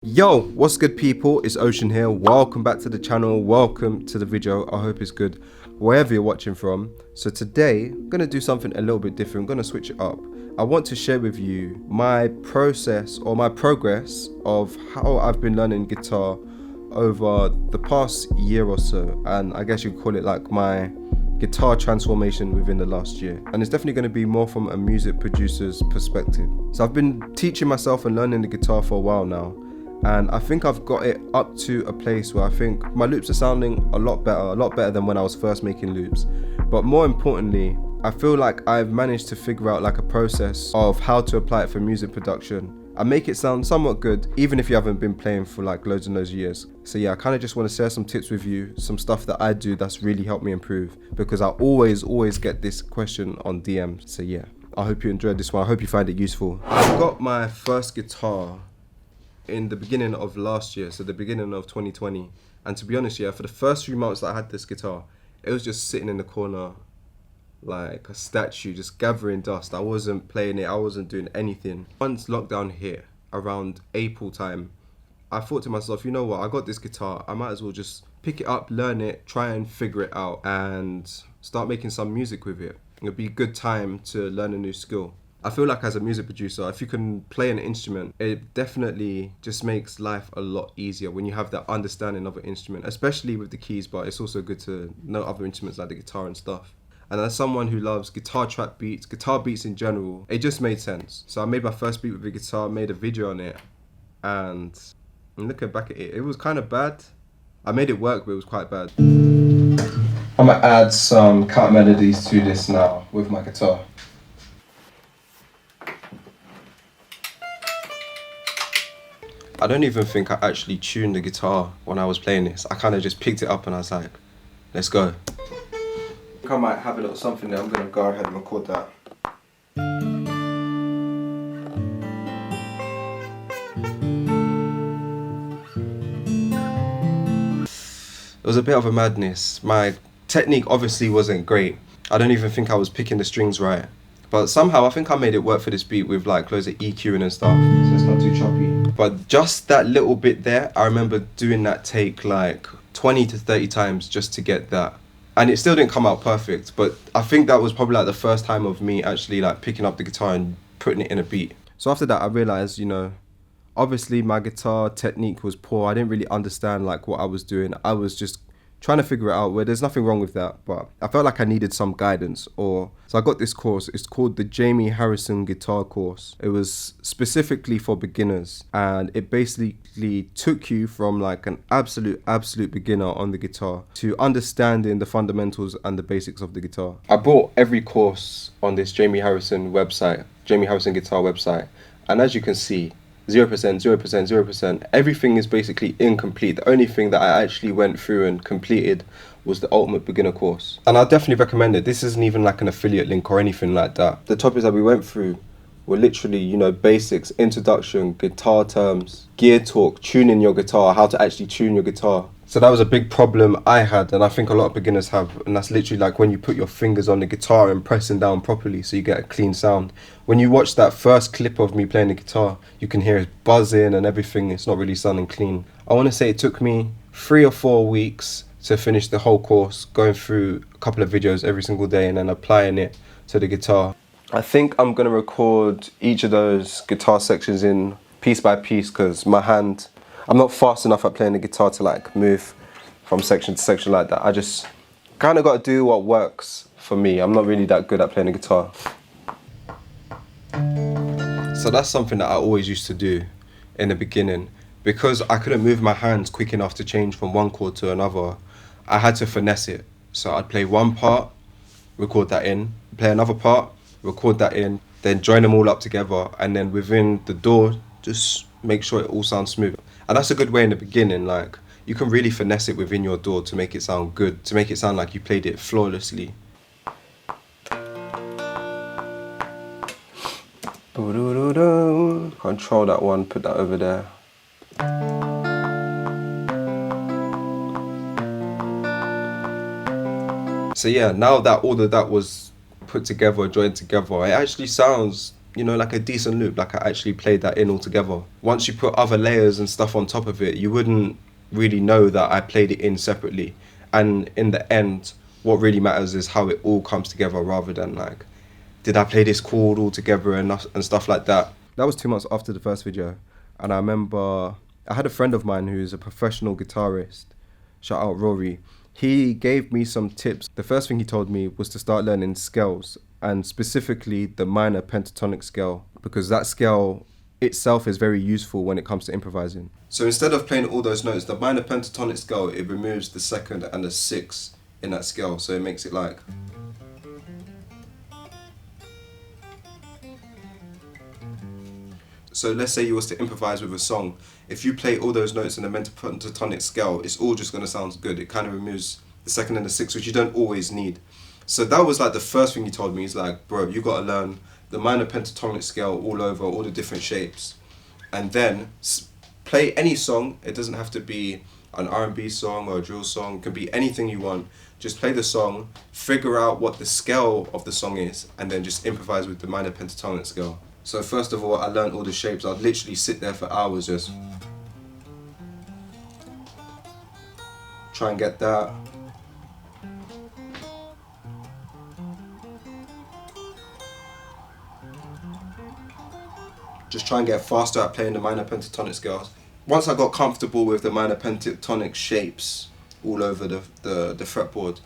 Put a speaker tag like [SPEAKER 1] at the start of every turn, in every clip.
[SPEAKER 1] Yo, what's good people? It's Ocean here. Welcome back to the channel. Welcome to the video. I hope it's good wherever you're watching from. So today, I'm going to do something a little bit different. I'm going to switch it up. I want to share with you my process or my progress of how I've been learning guitar over the past year or so. And I guess you could call it like my guitar transformation within the last year. And it's definitely going to be more from a music producer's perspective. So I've been teaching myself and learning the guitar for a while now. And I think I've got it up to a place where I think my loops are sounding a lot better than when I was first making loops. But more importantly, I feel like I've managed to figure out like a process of how to apply it for music production and make it sound somewhat good, even if you haven't been playing for like loads and loads of years. So yeah, I kind of just want to share some tips with you, some stuff that I do that's really helped me improve, because I always get this question on DMs. So yeah, I hope you enjoyed this one. I hope you find it useful. I got my first guitar in the beginning of last year, so the beginning of 2020, and to be honest, yeah, for the first 3 months that I had this guitar, it was just sitting in the corner like a statue, just gathering dust. I wasn't playing it, I wasn't doing anything. Once lockdown hit around April time, I thought to myself, you know what, I got this guitar, I might as well just pick it up, learn it, try and figure it out and start making some music with it. It'll be a good time to learn a new skill. I feel like as a music producer, if you can play an instrument, it definitely just makes life a lot easier when you have that understanding of an instrument, especially with the keys, but it's also good to know other instruments like the guitar and stuff. And as someone who loves guitar track beats, guitar beats in general, it just made sense. So I made my first beat with the guitar, made a video on it, and looking back at it, it was kind of bad. I made it work, but it was quite bad. I'm gonna add some counter melodies to this now with my guitar. I don't even think I actually tuned the guitar when I was playing this. I kind of just picked it up and I was like, let's go. I might have a little something there. I'm going to go ahead and record that. It was a bit of a madness. My technique obviously wasn't great. I don't even think I was picking the strings right. But somehow I think I made it work for this beat with like loads of EQing and stuff. So it's not too choppy. But just that little bit there, I remember doing that take like 20 to 30 times just to get that. And it still didn't come out perfect, but I think that was probably like the first time of me actually like picking up the guitar and putting it in a beat. So after that I realized, you know, obviously my guitar technique was poor. I didn't really understand like what I was doing. I was just trying to figure it out, where there's nothing wrong with that, but I felt like I needed some guidance. So I got this course. It's called the Jamie Harrison Guitar Course. It was specifically for beginners, and it basically took you from like an absolute beginner on the guitar to understanding the fundamentals and the basics of the guitar. I bought every course on this Jamie Harrison website, Jamie Harrison Guitar website, and as you can see, 0%, 0%, 0%. Everything is basically incomplete. The only thing that I actually went through and completed was the Ultimate Beginner course. And I definitely recommend it. This isn't even like an affiliate link or anything like that. The topics that we went through were literally, you know, basics, introduction, guitar terms, gear talk, tuning your guitar, how to actually tune your guitar. So that was a big problem I had, and I think a lot of beginners have, and that's literally like when you put your fingers on the guitar and pressing down properly so you get a clean sound. When you watch that first clip of me playing the guitar, you can hear it buzzing and everything. It's not really sounding clean. I want to say it took me 3 or 4 weeks to finish the whole course, going through a couple of videos every single day and then applying it to the guitar. I think I'm going to record each of those guitar sections in piece by piece, because my hand, I'm not fast enough at playing the guitar to like move from section to section like that. I just kind of got to do what works for me. I'm not really that good at playing the guitar. So that's something that I always used to do in the beginning. Because I couldn't move my hands quick enough to change from one chord to another, I had to finesse it. So I'd play one part, record that in, play another part, record that in, then join them all up together, and then within the door, just make sure it all sounds smooth. And that's a good way in the beginning, like, you can really finesse it within your door to make it sound good, to make it sound like you played it flawlessly. Control that one, put that over there. So yeah, now that all of that was put together, joined together, it actually sounds, you know, like a decent loop, like I actually played that in altogether. Once you put other layers and stuff on top of it, you wouldn't really know that I played it in separately. And in the end, what really matters is how it all comes together, rather than like, did I play this chord all together and stuff like that. That was 2 months after the first video, and I remember I had a friend of mine who's a professional guitarist. Shout out Rory. He gave me some tips. The first thing he told me was to start learning scales, and specifically the minor pentatonic scale, because that scale itself is very useful when it comes to improvising. So instead of playing all those notes, the minor pentatonic scale, it removes the second and the sixth in that scale, so it makes it like. So let's say you was to improvise with a song. If you play all those notes in the pentatonic scale, it's all just going to sound good. It kind of removes the second and the sixth, which you don't always need. So that was like the first thing he told me. He's like, bro, you got to learn the minor pentatonic scale all over, all the different shapes. And then play any song. It doesn't have to be an R&B song or a drill song. It can be anything you want. Just play the song, figure out what the scale of the song is, and then just improvise with the minor pentatonic scale. So first of all, I learned all the shapes. I'd literally sit there for hours just try and get that. Just try and get faster at playing the minor pentatonic scales. Once I got comfortable with the minor pentatonic shapes all over the fretboard,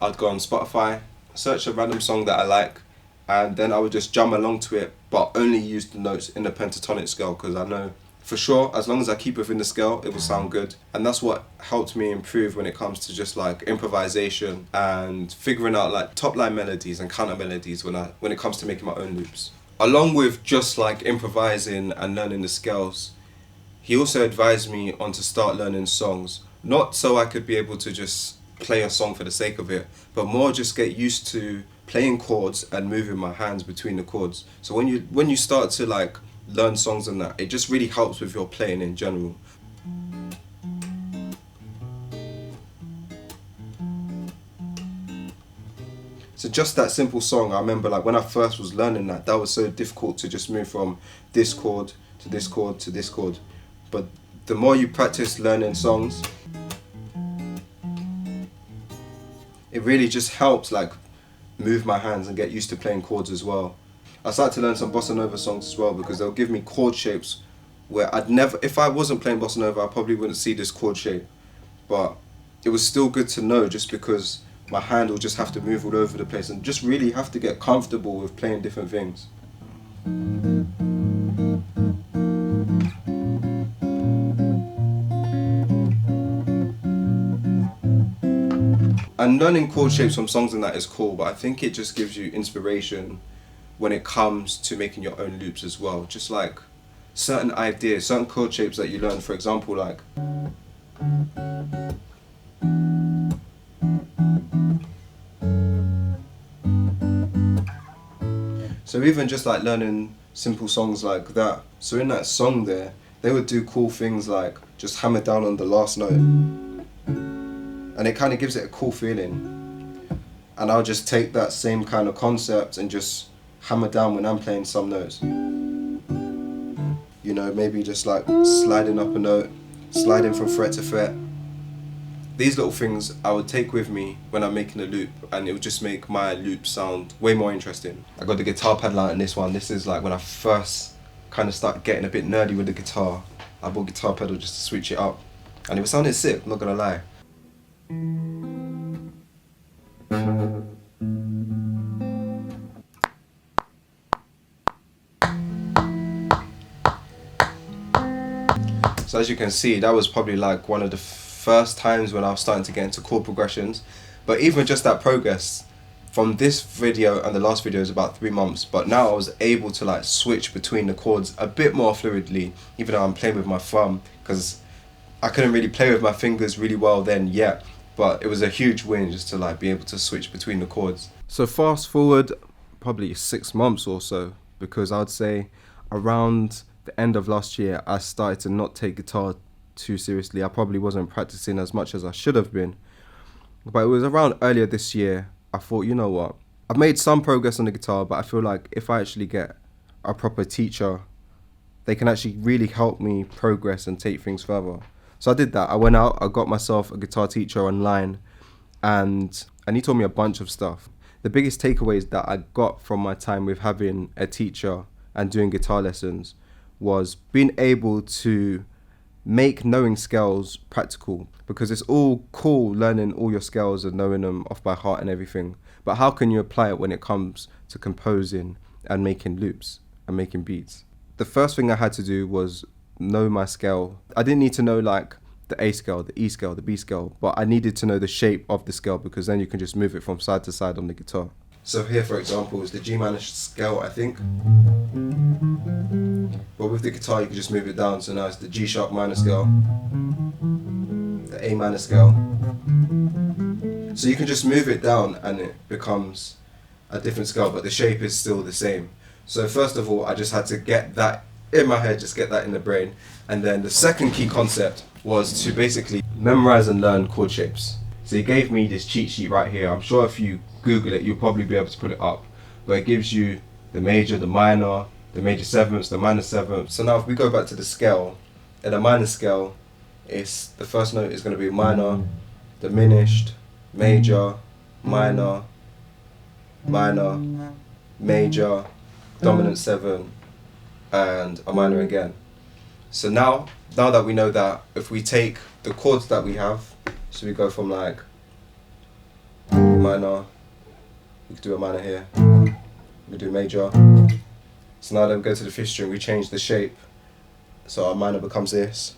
[SPEAKER 1] I'd go on Spotify, search a random song that I like, and then I would just jump along to it, but only use the notes in the pentatonic scale, because I know for sure as long as I keep within the scale, it will sound good. And that's what helped me improve when it comes to just like improvisation and figuring out like top line melodies and counter melodies when it comes to making my own loops. Along with just like improvising and learning the scales, he also advised me on to start learning songs, not so I could be able to just play a song for the sake of it, but more just get used to playing chords and moving my hands between the chords. So when you start to like learn songs and that, it just really helps with your playing in general. So just that simple song, I remember like when I first was learning that was so difficult to just move from this chord to this chord to this chord. But the more you practice learning songs, it really just helps like move my hands and get used to playing chords as well. I started to learn some bossa nova songs as well, because they'll give me chord shapes where I'd never, if I wasn't playing bossa nova, I probably wouldn't see this chord shape. But it was still good to know, just because my hand will just have to move all over the place and just really have to get comfortable with playing different things. And learning chord shapes from songs and that is cool, but I think it just gives you inspiration when it comes to making your own loops as well. Just like certain ideas, certain chord shapes that you learn, for example, like so even just like learning simple songs like that. So in that song there, they would do cool things like just hammer down on the last note, and it kind of gives it a cool feeling. And I'll just take that same kind of concept and just hammer down when I'm playing some notes. You know, maybe just like sliding up a note, sliding from fret to fret. These little things I would take with me when I'm making a loop, and it would just make my loop sound way more interesting. I got the guitar pedal out in this one. This is like when I first kind of started getting a bit nerdy with the guitar. I bought guitar pedal just to switch it up, and it was sounding sick, I'm not gonna lie. So as you can see, that was probably like one of the first times when I was starting to get into chord progressions. But even just that progress from this video and the last video is about 3 months, but now I was able to like switch between the chords a bit more fluidly, even though I'm playing with my thumb, because I couldn't really play with my fingers really well then yet, but it was a huge win just to like be able to switch between the chords. So fast forward probably 6 months or so, because I'd say around the end of last year I started to not take guitar too seriously. I probably wasn't practicing as much as I should have been, but it was around earlier this year I thought, you know what, I've made some progress on the guitar, but I feel like if I actually get a proper teacher, they can actually really help me progress and take things further. So I did that. I went out, I got myself a guitar teacher online, and he taught me a bunch of stuff. The biggest takeaways that I got from my time with having a teacher and doing guitar lessons was being able to make knowing scales practical, because it's all cool learning all your scales and knowing them off by heart and everything, but how can you apply it when it comes to composing and making loops and making beats? The first thing I had to do was know my scale. I didn't need to know like the A scale, the E scale, the B scale, but I needed to know the shape of the scale, because then you can just move it from side to side on the guitar. So here, for example, is the G minor scale, I think. But with the guitar, you can just move it down. So now it's the G sharp minor scale, the A minor scale. So you can just move it down and it becomes a different scale, but the shape is still the same. So first of all, I just had to get that in my head, just get that in the brain. And then the second key concept was to basically memorize and learn chord shapes. So he gave me this cheat sheet right here. I'm sure if you Google it, you'll probably be able to put it up. But it gives you the major, the minor, the major sevenths, the minor sevenths. So now if we go back to the scale, in a minor scale, it's the first note is going to be minor, diminished, major, minor, minor, major, dominant 7, and a minor again. So now that we know that, if we take the chords that we have, so we go from like minor, we could do a minor here, we do major. So now then we go to the 5th string, we change the shape. So our minor becomes this.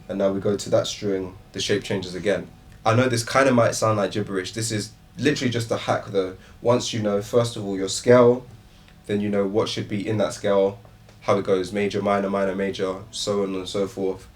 [SPEAKER 1] And now we go to that string, the shape changes again. I know this kind of might sound like gibberish. This is literally just a hack though. Once you know, first of all, your scale, then you know what should be in that scale, how it goes, major, minor, minor, major, so on and so forth.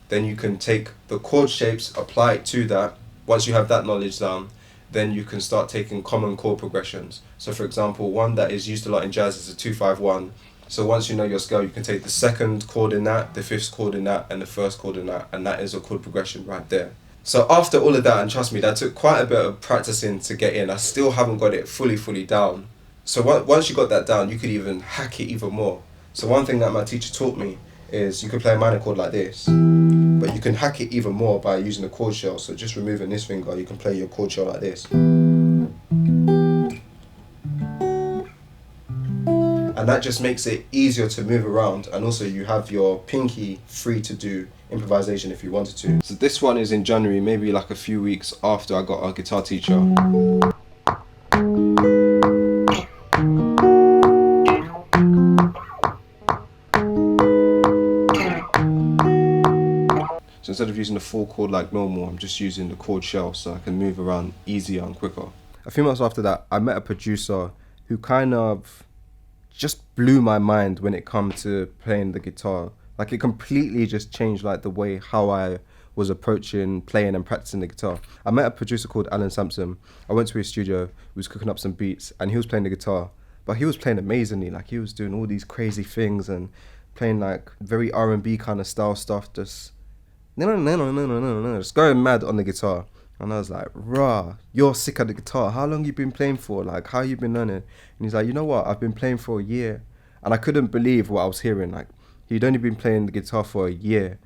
[SPEAKER 1] Then you can take the chord shapes, apply it to that. Once you have that knowledge down, then you can start taking common chord progressions. So for example, one that is used a lot in jazz is a 2-5-1. So once you know your scale, you can take the 2nd chord in that, the 5th chord in that, and the 1st chord in that, and that is a chord progression right there. So after all of that, and trust me, that took quite a bit of practicing to get in. I still haven't got it fully down. So once you got that down, you could even hack it even more. So one thing that my teacher taught me is you can play a minor chord like this, but you can hack it even more by using the chord shell. So just removing this finger, you can play your chord shell like this. And that just makes it easier to move around, and also you have your pinky free to do improvisation if you wanted to. So this one is in January, maybe like a few weeks after I got a guitar teacher. So instead of using the 4 chord like normal, I'm just using the chord shell so I can move around easier and quicker. A few months after that, I met a producer who kind of just blew my mind when it comes to playing the guitar. Like it completely just changed like the way how I was approaching playing and practicing the guitar. I met a producer called Alan Sampson. I went to his studio, he was cooking up some beats and he was playing the guitar, but he was playing amazingly. Like he was doing all these crazy things and playing like very R&B kind of style stuff, just just going mad on the guitar. And I was like, rah, you're sick of the guitar. How long you been playing for? Like, how you been learning? And he's like, you know what? I've been playing for a year. And I couldn't believe what I was hearing. Like, he'd only been playing the guitar for a year,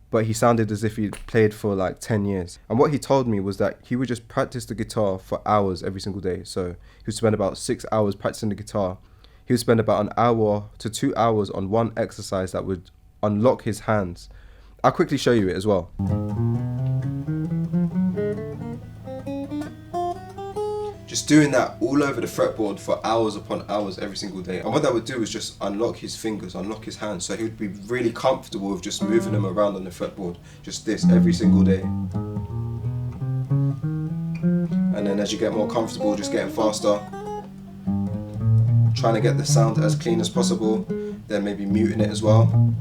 [SPEAKER 1] but he sounded as if he'd played for like 10 years. And what he told me was that he would just practice the guitar for hours every single day. So he would spend about 6 hours practicing the guitar. He would spend about 1 hour to 2 hours on one exercise that would unlock his hands. I'll quickly show you it as well. Just doing that all over the fretboard for hours upon hours every single day. And what that would do is just unlock his fingers, unlock his hands, so he would be really comfortable with just moving them around on the fretboard. Just this every single day. And then as you get more comfortable, just getting faster. Trying to get the sound as clean as possible. Then maybe muting it as well.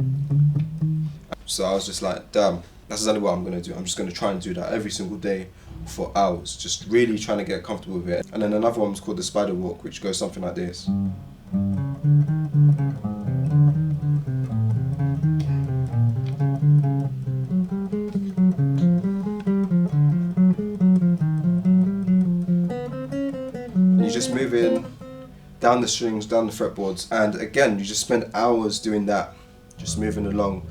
[SPEAKER 1] So I was just like, damn, that's exactly what I'm going to do. I'm just going to try and do that every single day for hours, just really trying to get comfortable with it. And then another one was called the spider walk, which goes something like this. And you just move in down the strings, down the fretboards, and again, you just spend hours doing that, just moving along.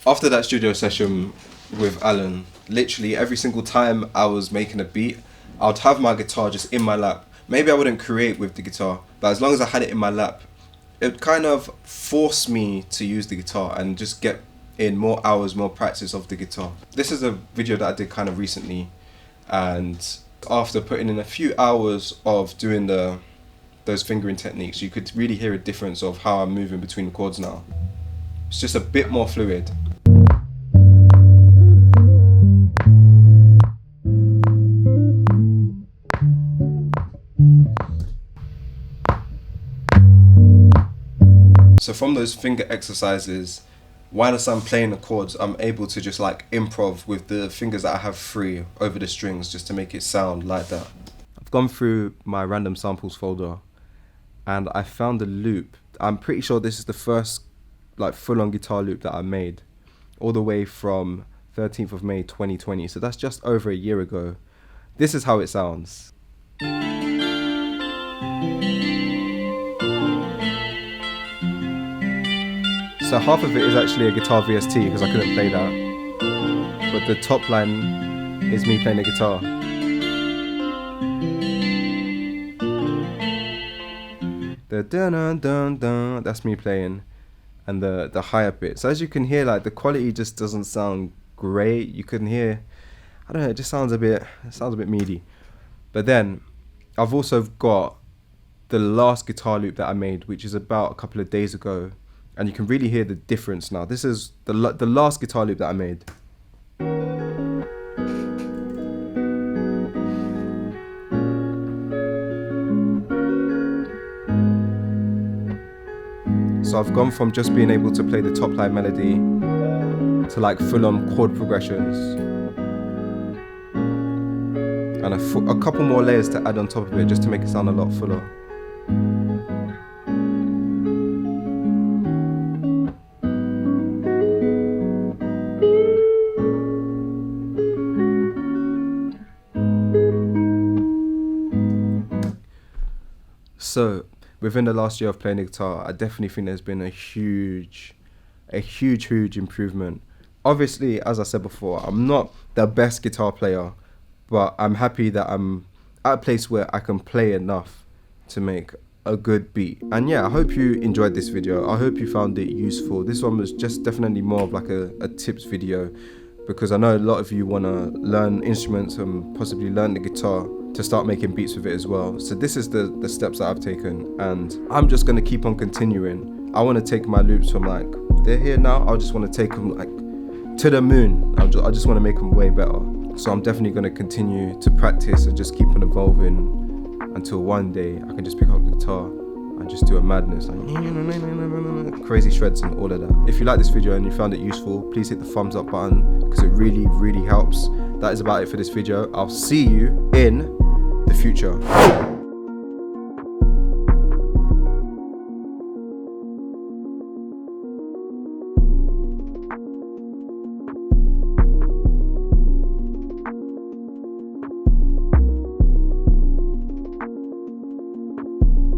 [SPEAKER 1] After that studio session with Alan, literally every single time I was making a beat, I'd have my guitar just in my lap. Maybe I wouldn't create with the guitar, but as long as I had it in my lap, it would kind of force me to use the guitar and just get in more hours, more practice of the guitar. This is a video that I did kind of recently, and after putting in a few hours of doing those fingering techniques, you could really hear a difference of how I'm moving between the chords now. It's just a bit more fluid. So from those finger exercises, whilst I'm playing the chords, I'm able to just like improv with the fingers that I have free over the strings just to make it sound like that. I've gone through my random samples folder and I found a loop. I'm pretty sure this is the first like full-on guitar loop that I made, all the way from 13th of May 2020. So that's just over a year ago. This is how it sounds. So half of it is actually a guitar VST because I couldn't play that, but the top line is me playing the guitar. The dun dun dun dun, that's me playing, and the higher bit. So as you can hear, like the quality just doesn't sound great. You can hear, I don't know, it just sounds a bit meaty. But then I've also got the last guitar loop that I made, which is about a couple of days ago. And you can really hear the difference now. This is the last guitar loop that I made. So I've gone from just being able to play the top line melody to like full-on chord progressions. And a couple more layers to add on top of it just to make it sound a lot fuller. So within the last year of playing the guitar, I definitely think there's been a huge improvement. Obviously, as I said before, I'm not the best guitar player, but I'm happy that I'm at a place where I can play enough to make a good beat. And yeah, I hope you enjoyed this video. I hope you found it useful. This one was just definitely more of like a tips video, because I know a lot of you want to learn instruments and possibly learn the guitar to start making beats with it as well. So this is the steps that I've taken, and I'm just going to keep on continuing. I want to take my loops from like, they're here now, I just want to take them like to the moon. I just want to make them way better. So I'm definitely going to continue to practice and just keep on evolving until one day I can just pick up the guitar and just do a madness, like crazy shreds and all of that. If you like this video and you found it useful, please hit the thumbs up button because it really helps. That is about it for this video. I'll see you in the future.